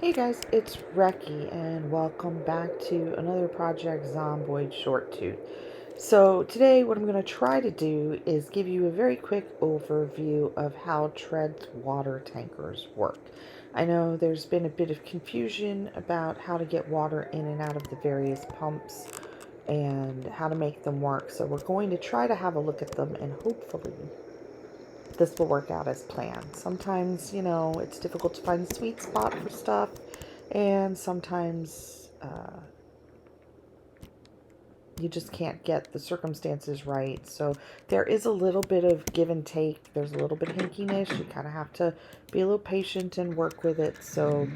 Hey guys, it's Reki, and welcome back to another Project Zomboid short tooth. So today what I'm going to try to do is give you a very quick overview of how Tread's water tankers work. I know there's been a bit of confusion about how to get water in and out of the various pumps and how to make them work, so we're going to try to have a look at them and hopefully this will work out as planned. Sometimes, it's difficult to find the sweet spot for stuff, and sometimes you just can't get the circumstances right. So there is a little bit of give and take. There's a little bit of hinkiness. You kind of have to be a little patient and work with it. So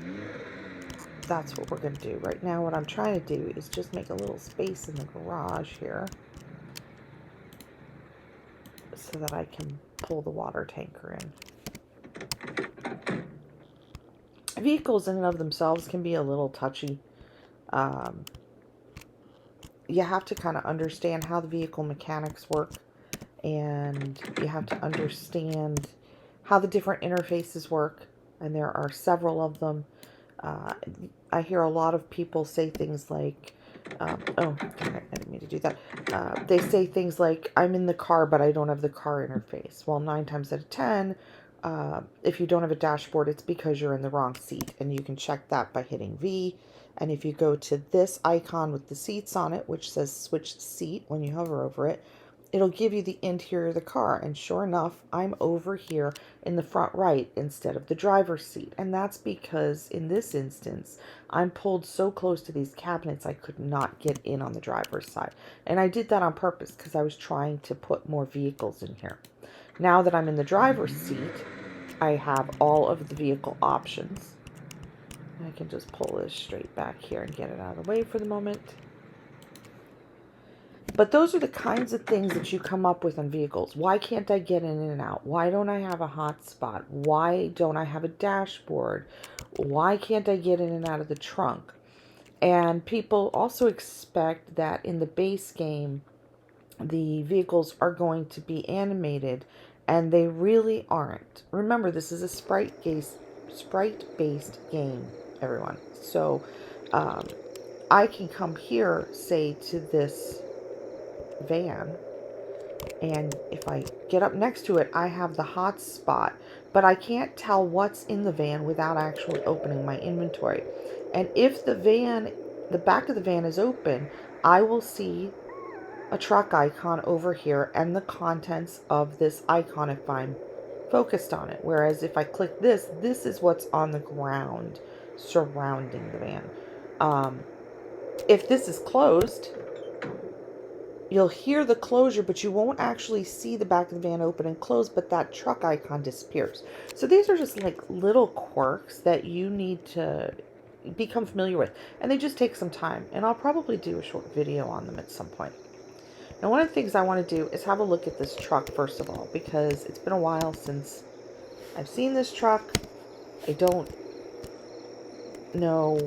that's what we're going to do. Right now, what I'm trying to do is just make a little space in the garage here so that I can pull the water tanker in. Vehicles in and of themselves can be a little touchy. Um, you have to kind of understand how the vehicle mechanics work, and you have to understand how the different interfaces work, and there are several of them. Uh, I hear a lot of people say things like, oh, I didn't mean to do that. They say things like, I'm in the car, but I don't have the car interface. Well, 9 times out of 10, if you don't have a dashboard, it's because you're in the wrong seat, and you can check that by hitting V. And if you go to this icon with the seats on it, which says switch seat when you hover over it, it'll give you the interior of the car. And sure enough, I'm over here in the front right instead of the driver's seat. And that's because in this instance, I'm pulled so close to these cabinets I could not get in on the driver's side. And I did that on purpose because I was trying to put more vehicles in here. Now that I'm in the driver's seat, I have all of the vehicle options. I can just pull this straight back here and get it out of the way for the moment. But those are the kinds of things that you come up with on vehicles. Why can't I get in and out? Why don't I have a hotspot? Why don't I have a dashboard? Why can't I get in and out of the trunk? And people also expect that in the base game, the vehicles are going to be animated, and they really aren't. Remember, this is a sprite-based game, everyone. So I can come here, say, to this van, and if I get up next to it, I have the hot spot, but I can't tell what's in the van without actually opening my inventory. And if the back of the van is open, I will see a truck icon over here and the contents of this icon if I'm focused on it. Whereas if I click this is what's on the ground surrounding the van. If this is closed, you'll hear the closure, but you won't actually see the back of the van open and close, but that truck icon disappears. So these are just like little quirks that you need to become familiar with. And they just take some time. And I'll probably do a short video on them at some point. Now, one of the things I want to do is have a look at this truck, first of all, because it's been a while since I've seen this truck. I don't know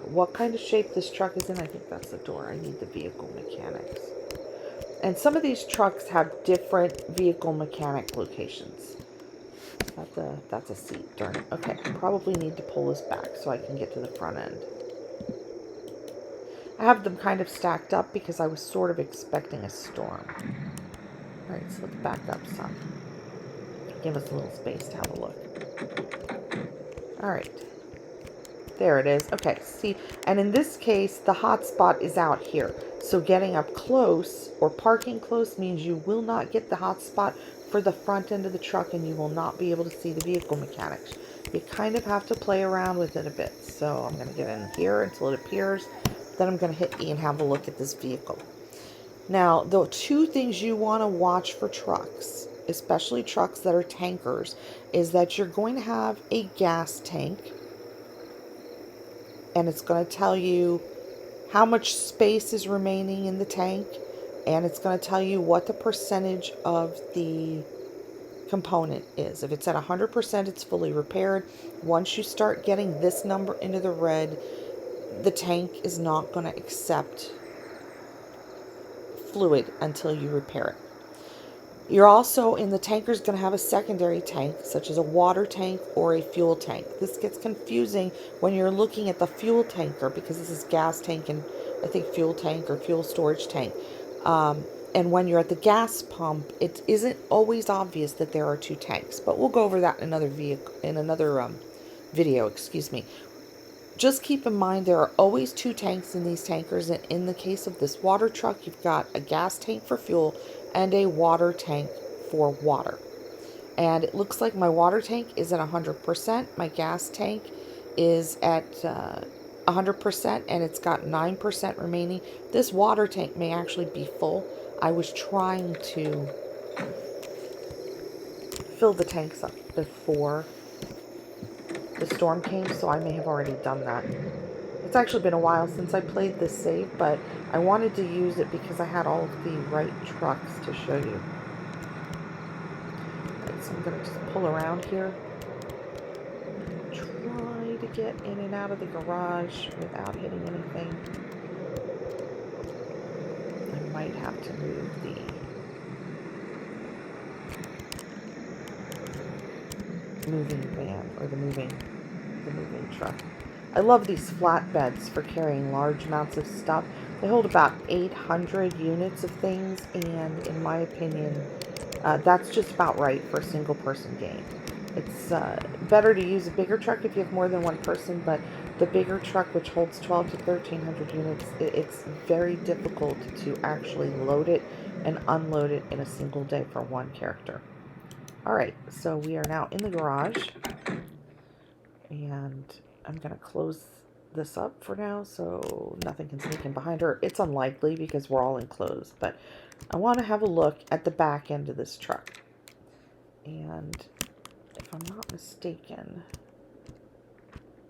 what kind of shape this truck is in. I think that's the door. I need the vehicle mechanics. And some of these trucks have different vehicle mechanic locations. That's a seat, darn it. Okay, I probably need to pull this back so I can get to the front end. I have them kind of stacked up because I was sort of expecting a storm. Alright, so let's back up some. Give us a little space to have a look. Alright. There it is. Okay, see, and in this case, the hotspot is out here. So getting up close or parking close means you will not get the hotspot for the front end of the truck, and you will not be able to see the vehicle mechanics. You kind of have to play around with it a bit. So I'm going to get in here until it appears. Then I'm going to hit E and have a look at this vehicle. Now, the two things you want to watch for trucks, especially trucks that are tankers, is that you're going to have a gas tank, and it's going to tell you how much space is remaining in the tank, and it's going to tell you what the percentage of the component is. If it's at 100%, it's fully repaired. Once you start getting this number into the red, the tank is not going to accept fluid until you repair it. You're also in the tanker is going to have a secondary tank, such as a water tank or a fuel tank. This gets confusing when you're looking at the fuel tanker because this is gas tank and I think fuel tank or fuel storage tank. And when you're at the gas pump, it isn't always obvious that there are two tanks. But we'll go over that in another video. Excuse me. Just keep in mind there are always two tanks in these tankers, and in the case of this water truck, you've got a gas tank for fuel and a water tank for water. And it looks like my water tank is at 100%. My gas tank is at 100%, and it's got 9% remaining. This water tank may actually be full. I was trying to fill the tanks up before the storm came, so I may have already done that. It's actually been a while since I played this save, but I wanted to use it because I had all of the right trucks to show you. Right, so I'm going to just pull around here. Try to get in and out of the garage without hitting anything. I might have to move the moving van or the moving truck. I love these flatbeds for carrying large amounts of stuff. They hold about 800 units of things, and in my opinion, that's just about right for a single person game. It's better to use a bigger truck if you have more than one person, but the bigger truck, which holds 12 to 1300 units, it's very difficult to actually load it and unload it in a single day for one character. Alright, so we are now in the garage, and I'm going to close this up for now so nothing can sneak in behind her. It's unlikely because we're all enclosed, but I want to have a look at the back end of this truck. And if I'm not mistaken,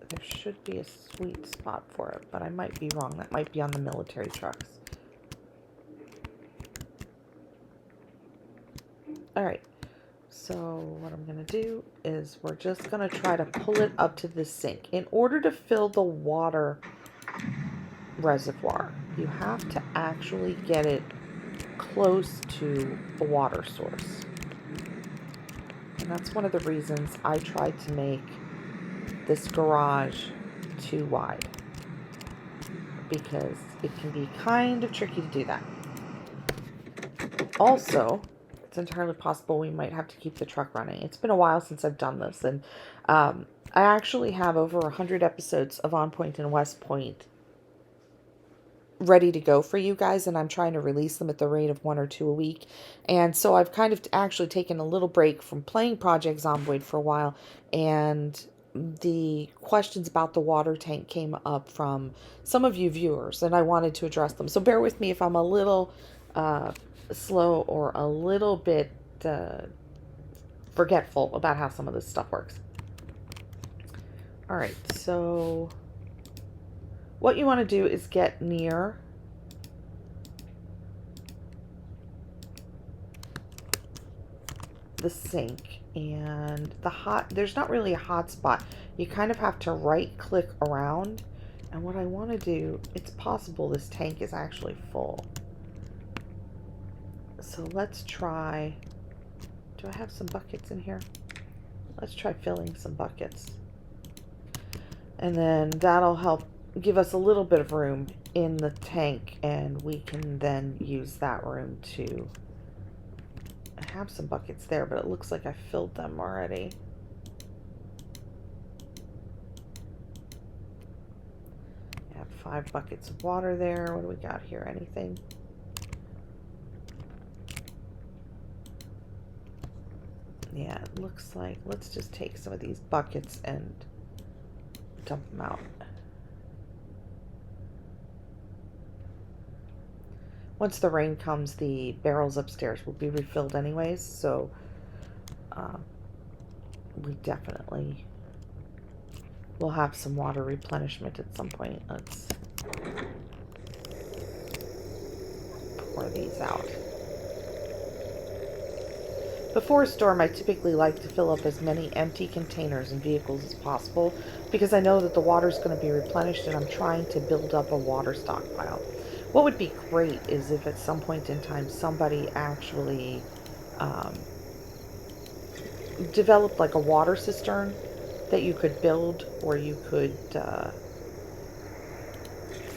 there should be a sweet spot for it, but I might be wrong. That might be on the military trucks. Alright, so what I'm going to do is we're just going to try to pull it up to the sink. In order to fill the water reservoir, you have to actually get it close to a water source. And that's one of the reasons I tried to make this garage too wide, because it can be kind of tricky to do that. Also, it's entirely possible we might have to keep the truck running. It's been a while since I've done this, and I actually have over 100 episodes of On Point and West Point ready to go for you guys, and I'm trying to release them at the rate of 1 or 2 a week. And so I've kind of actually taken a little break from playing Project Zomboid for a while, and the questions about the water tank came up from some of you viewers, and I wanted to address them. So bear with me if I'm a little slow or a little bit forgetful about how some of this stuff works. Alright, so what you want to do is get near the sink, and there's not really a hot spot. You kind of have to right click around, and what I want to do, it's possible this tank is actually full. So let's try, do I have some buckets in here? Let's try filling some buckets. And then that'll help give us a little bit of room in the tank, and we can then use that room to have some buckets there, but it looks like I filled them already. I have 5 buckets of water there. What do we got here? Anything? Yeah, it looks like, let's just take some of these buckets and dump them out. Once the rain comes, the barrels upstairs will be refilled anyways, so we definitely will have some water replenishment at some point. Let's pour these out. Before a storm, I typically like to fill up as many empty containers and vehicles as possible because I know that the water is going to be replenished, and I'm trying to build up a water stockpile. What would be great is if at some point in time somebody actually um, develop like a water cistern that you could build, or you could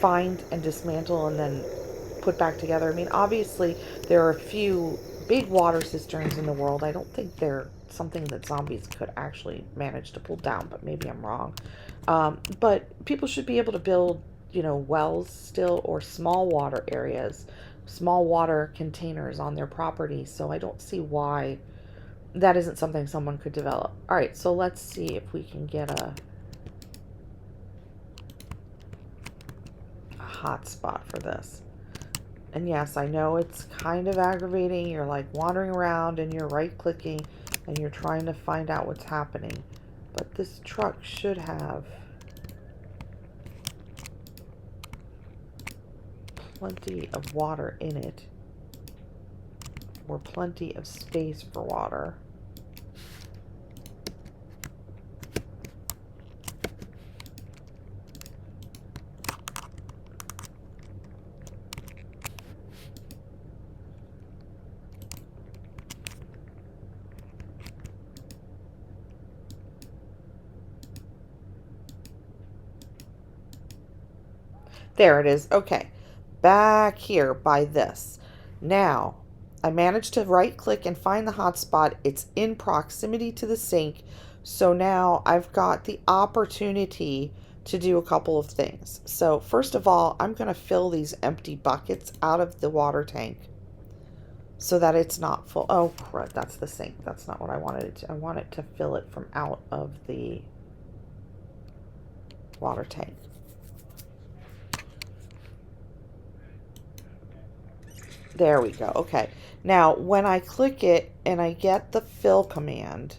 find and dismantle and then put back together. I mean, obviously, there are a few big water cisterns in the world. I don't think they're something that zombies could actually manage to pull down, but maybe I'm wrong. But people should be able to build, wells still, or small water areas, small water containers on their property. So I don't see why that isn't something someone could develop. All right, so let's see if we can get a hot spot for this. And yes, I know it's kind of aggravating. You're like wandering around and you're right clicking and you're trying to find out what's happening. But this truck should have plenty of water in it, or plenty of space for water. There it is. Okay. Back here by this. Now, I managed to right click and find the hotspot. It's in proximity to the sink. So now I've got the opportunity to do a couple of things. So first of all, I'm going to fill these empty buckets out of the water tank so that it's not full. Oh, crud. That's the sink. That's not what I wanted it to. I want it to fill it from out of the water tank. There we go. Okay. Now, when I click it and I get the fill command,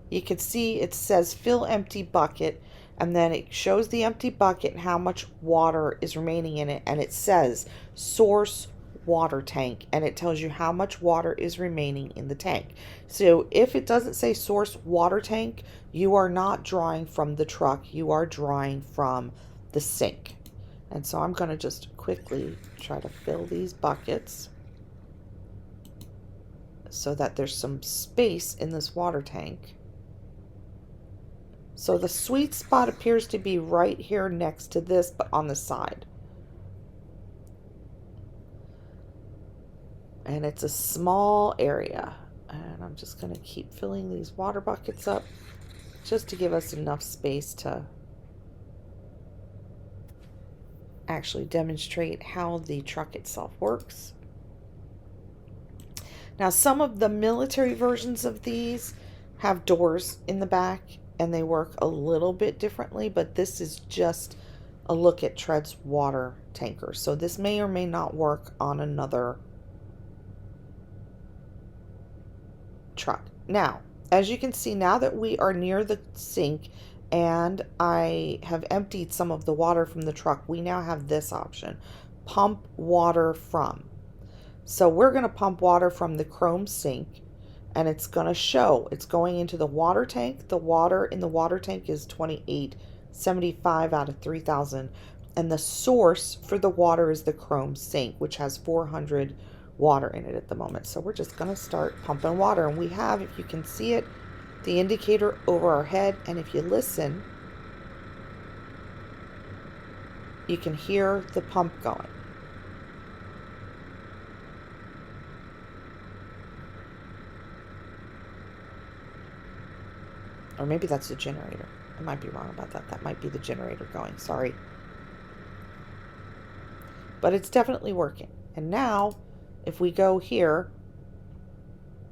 you can see it says fill empty bucket, and then it shows the empty bucket and how much water is remaining in it, and it says source water tank, and it tells you how much water is remaining in the tank. So if it doesn't say source water tank, you are not drawing from the truck, you are drawing from the sink. And so I'm going to just quickly try to fill these buckets so that there's some space in this water tank. So the sweet spot appears to be right here next to this, but on the side. And it's a small area. And I'm just going to keep filling these water buckets up just to give us enough space to actually demonstrate how the truck itself works. Now, some of the military versions of these have doors in the back, and they work a little bit differently, but this is just a look at Tread's water tanker. So this may or may not work on another truck. Now, as you can see, now that we are near the sink and I have emptied some of the water from the truck, we now have this option, pump water from. So we're going to pump water from the chrome sink, and it's going to show it's going into the water tank. The water in the water tank is 2875 out of 3000, and the source for the water is the chrome sink, which has 400 water in it at the moment. So we're just going to start pumping water, and we have, if you can see it, the indicator over our head, and if you listen, you can hear the pump going. Or maybe that's the generator. I might be wrong about that. That might be the generator going. Sorry. But it's definitely working. And now, if we go here,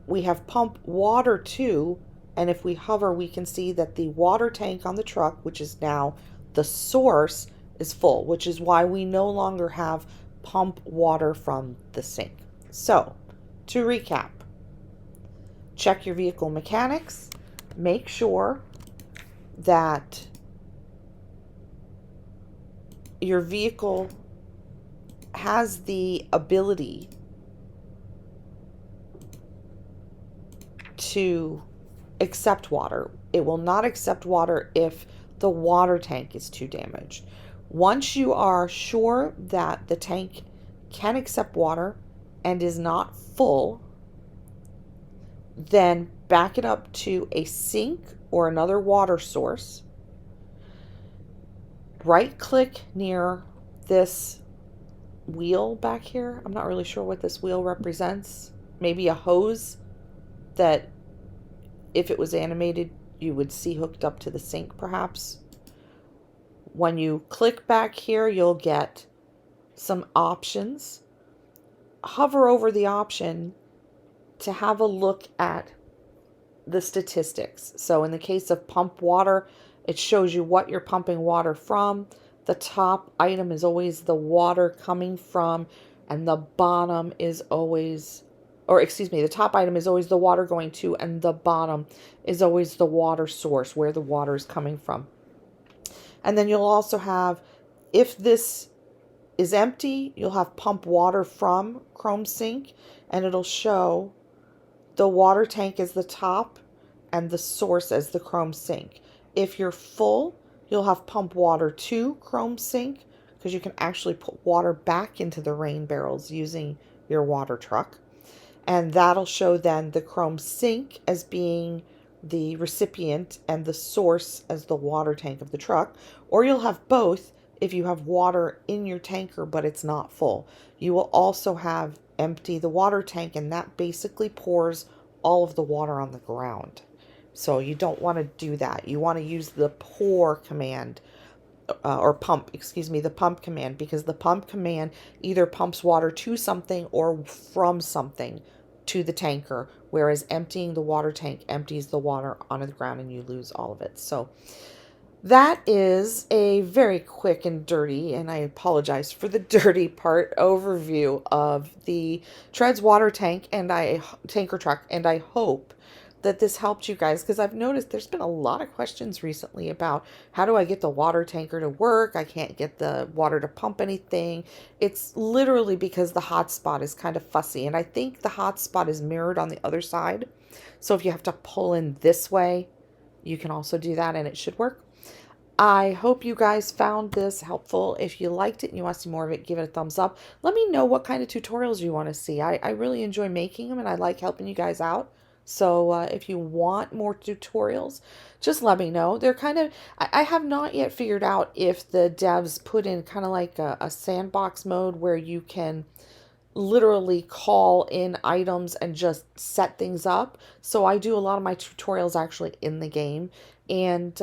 we have pump water to, and if we hover, we can see that the water tank on the truck, which is now the source, is full, which is why we no longer have pump water from the sink. So, to recap, check your vehicle mechanics. Make sure that your vehicle has the ability to accept water. It will not accept water if the water tank is too damaged. Once you are sure that the tank can accept water and is not full, Then back it up to a sink or another water source. Right click near this wheel back here. I'm not really sure what this wheel represents. Maybe a hose that if it was animated you would see hooked up to the sink perhaps. When you click back here, you'll get some options. Hover over the option to have a look at the statistics. So in the case of pump water, it shows you what you're pumping water from. The top item is always the water coming from, and the bottom is always, or excuse me, the top item is always the water going to, and the bottom is always the water source, where the water is coming from. And then you'll also have, if this is empty, you'll have pump water from Chrome Sink, and it'll show the water tank as the top and the source as the Chrome Sink. If you're full, you'll have pump water to Chrome Sink, because you can actually put water back into the rain barrels using your water truck. And that'll show then the Chrome Sink as being the recipient and the source as the water tank of the truck. Or you'll have both if you have water in your tanker but it's not full. You will also have empty the water tank, and that basically pours all of the water on the ground. So you don't want to do that. You want to use the pour command, or pump, excuse me, the pump command, because the pump command either pumps water to something or from something to the tanker, whereas emptying the water tank empties the water onto the ground and you lose all of it. So that is a very quick and dirty, and I apologize for the dirty part, overview of the Treads water tank and tanker truck, and I hope that this helped you guys, because I've noticed there's been a lot of questions recently about how do I get the water tanker to work? I can't get the water to pump anything. It's literally because the hotspot is kind of fussy, and I think the hotspot is mirrored on the other side. So if you have to pull in this way, you can also do that and it should work. I hope you guys found this helpful. If you liked it and you want to see more of it, give it a thumbs up. Let me know what kind of tutorials you want to see. I really enjoy making them and I like helping you guys out. So if you want more tutorials, just let me know. They're kind of, I have not yet figured out if the devs put in kind of like a sandbox mode where you can literally call in items and just set things up. So I do a lot of my tutorials actually in the game. And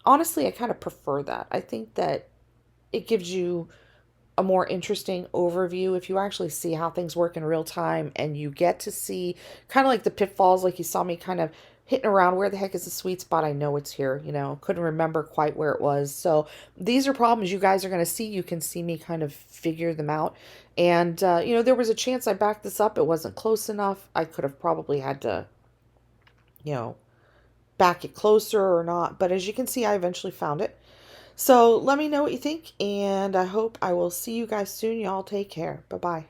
honestly, I kind of prefer that. I think that it gives you a more interesting overview if you actually see how things work in real time, and you get to see kind of like the pitfalls, like you saw me kind of hitting around where the heck is the sweet spot. I know it's here, couldn't remember quite where it was. So these are problems you guys are going to see. You can see me kind of figure them out. And, there was a chance I backed this up. It wasn't close enough. I could have probably had to, back it closer or not. But as you can see, I eventually found it. So let me know what you think, and I hope I will see you guys soon. Y'all take care. Bye-bye.